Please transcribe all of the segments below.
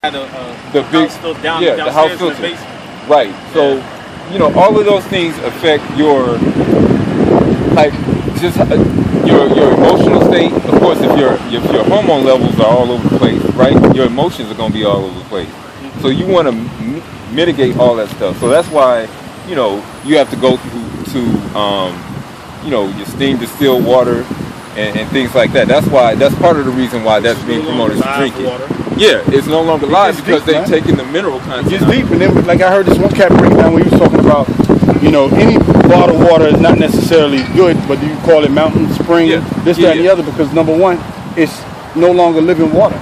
the big the house filter. Right. So, you know, all of those things affect your just your emotional state. Of course, if your hormone levels are all over the place, right, your emotions are going to be all over the place. So you want to mitigate all that stuff. So that's why, you know, you have to go to you know, your steam distilled water and things like that. That's part of the reason why that's being promoted to drink it. Yeah, it's no longer live because they've taken the mineral content. It's deep, and then, like I heard this one cat break down when he was talking about, you know, any bottled water is not necessarily good, but you call it mountain, spring, that, and the other, because number one, it's no longer living water.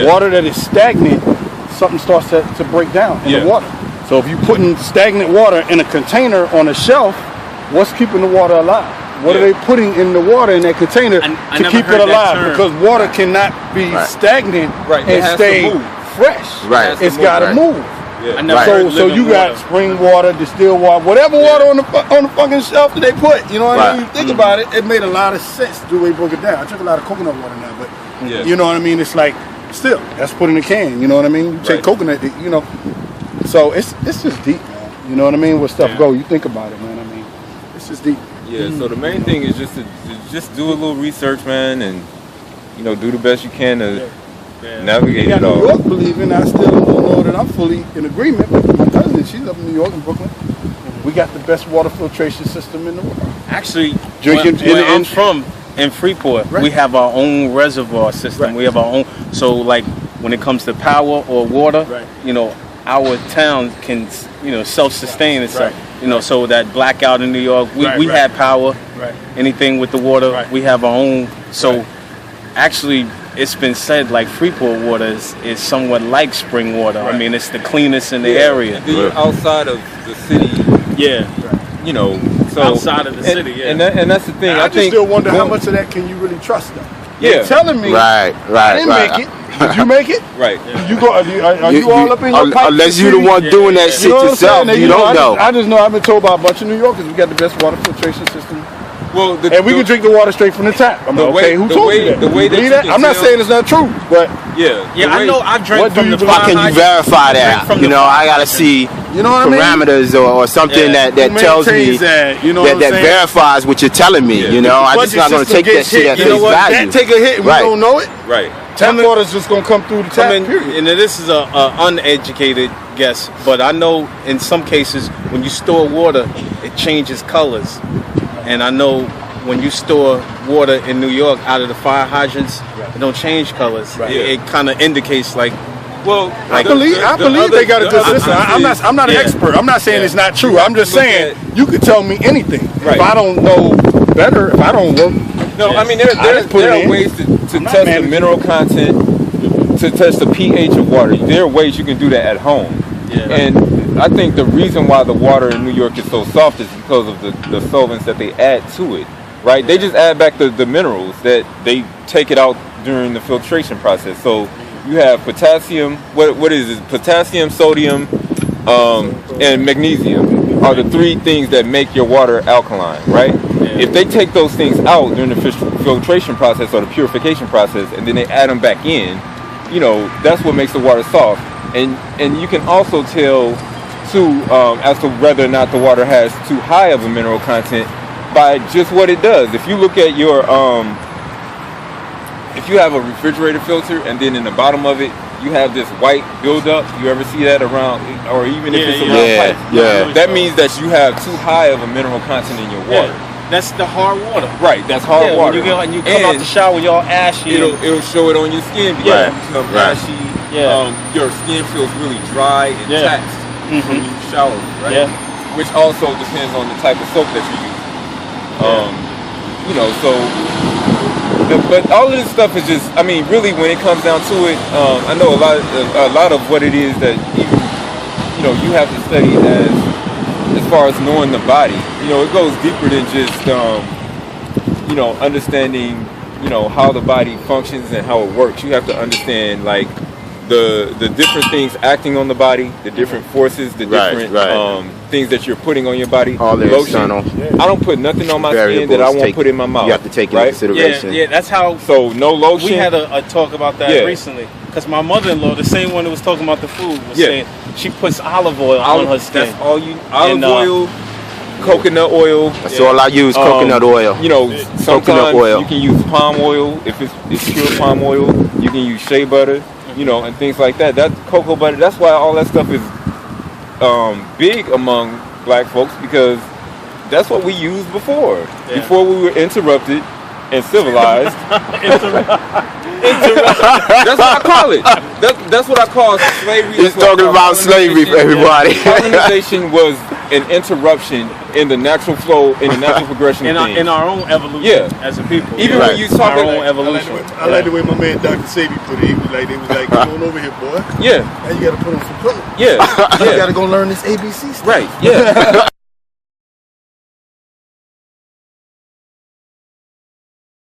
Water that is stagnant, something starts to break down in the water. So if you're putting stagnant water in a container on a shelf, what's keeping the water alive? What are they putting in the water in that container to keep it alive? Because water cannot be stagnant and stay fresh. It's got to move. So you got spring water, distilled water, whatever water on the fucking shelf that they put. You know what I mean? You think about it, it made a lot of sense the way they broke it down. I drink a lot of coconut water now, but you know what I mean? It's like, still, that's put in a can. You know what I mean? You take coconut, you know. So it's just deep, man. You know what I mean? Where stuff go, you think about it, man. I mean, it's just deep. Yeah, so the main thing is just to do a little research, man, and, you know, do the best you can to navigate it all. New York believing, I still don't know that I'm fully in agreement with my cousin. She's up in New York and Brooklyn. We got the best water filtration system in the world. Actually, where I'm from, in Freeport, we have our own reservoir system. We have our own, so like when it comes to power or water, you know, our town can, you know, self-sustain itself. You know, so that blackout in New York, we had power. Anything with the water, we have our own. So actually, it's been said like Freeport water is somewhat like spring water. I mean, it's the cleanest in the area. You're outside of the city. You know, so outside of the city. And that's the thing. I just still wonder how much of that can you really trust them. You're telling me, I didn't make it. Did you make it? You go? Are you all up in your pipe? Unless you're the one doing that shit yourself, you don't know. I just know I've been told by a bunch of New Yorkers we got the best water filtration system. Well, and we can drink the water straight from the tap. I'm like, okay, who told you that? The way that I'm not saying it's not true, but I know I drank from the. How can you verify that? You know, I gotta see parameters or something that tells me that verifies what you're telling me. You know, I'm just not gonna take that shit at face value. That take a hit, we don't know it. Tap water's just gonna come through the tap. And this is a uneducated guess, but I know in some cases when you store water, it changes colors. And I know when you store water in New York out of the fire hydrants, it don't change colors. It kind of indicates like. Well, I believe they got a good system. I'm not an expert. I'm not saying it's not true. I'm just saying you could tell me anything. If I don't know better, if I don't work. No, I mean there are ways to test the mineral content, to test the pH of water. There are ways you can do that at home. And I think the reason why the water in New York is so soft is because of the solvents that they add to it, right? They just add back the minerals that they take it out during the filtration process. So you have potassium, what is it? Potassium, sodium, and magnesium are the three things that make your water alkaline, right? If they take those things out during the filtration process or the purification process and then they add them back in, you know, that's what makes the water soft. And you can also tell too as to whether or not the water has too high of a mineral content by just what it does. If you look at your if you have a refrigerator filter and then in the bottom of it you have this white buildup, you ever see that around, or even if it's around pipe, that means that you have too high of a mineral content in your water. That's the hard water. Right, that's hard water. When you come out the shower, you're all ashy. It'll show it on your skin because you become ashy. Your skin feels really dry and taxed when you shower, right? Which also depends on the type of soap that you use. You know, so, but all of this stuff is just, I mean, really when it comes down to it, I know a lot of what it is that even, you know, you have to study as far as knowing the body. You know, it goes deeper than just, you know, understanding, you know, how the body functions and how it works. You have to understand, like, the different things acting on the body, the different forces, the different things that you're putting on your body. All the external. I don't put nothing on my skin that I won't put in my mouth. You have to take into consideration. That's how. So no lotion. We had a talk about that recently. Because my mother-in-law, the same one that was talking about the food, was saying she puts olive oil on her skin. That's all you. Olive oil, coconut oil. That's all I use. Coconut oil. You know, sometimes you can use palm oil if it's pure palm oil. You can use shea butter. You know, and things like that. That cocoa butter. That's why all that stuff is big among black folks, because that's what we used before. Yeah. Before we were interrupted and civilized. That's what I call it. That's what I call slavery. He's talking about slavery for everybody. Colonization was an interruption in the natural flow, in the natural progression of things. In our own evolution as a people. Even when you talk about our own evolution. I like the way my man Dr. Sadie put it. He was like, come on over here, boy. Yeah. Now you got to put on some clothes. Yeah. You got to go learn this ABC stuff. Right. Yeah.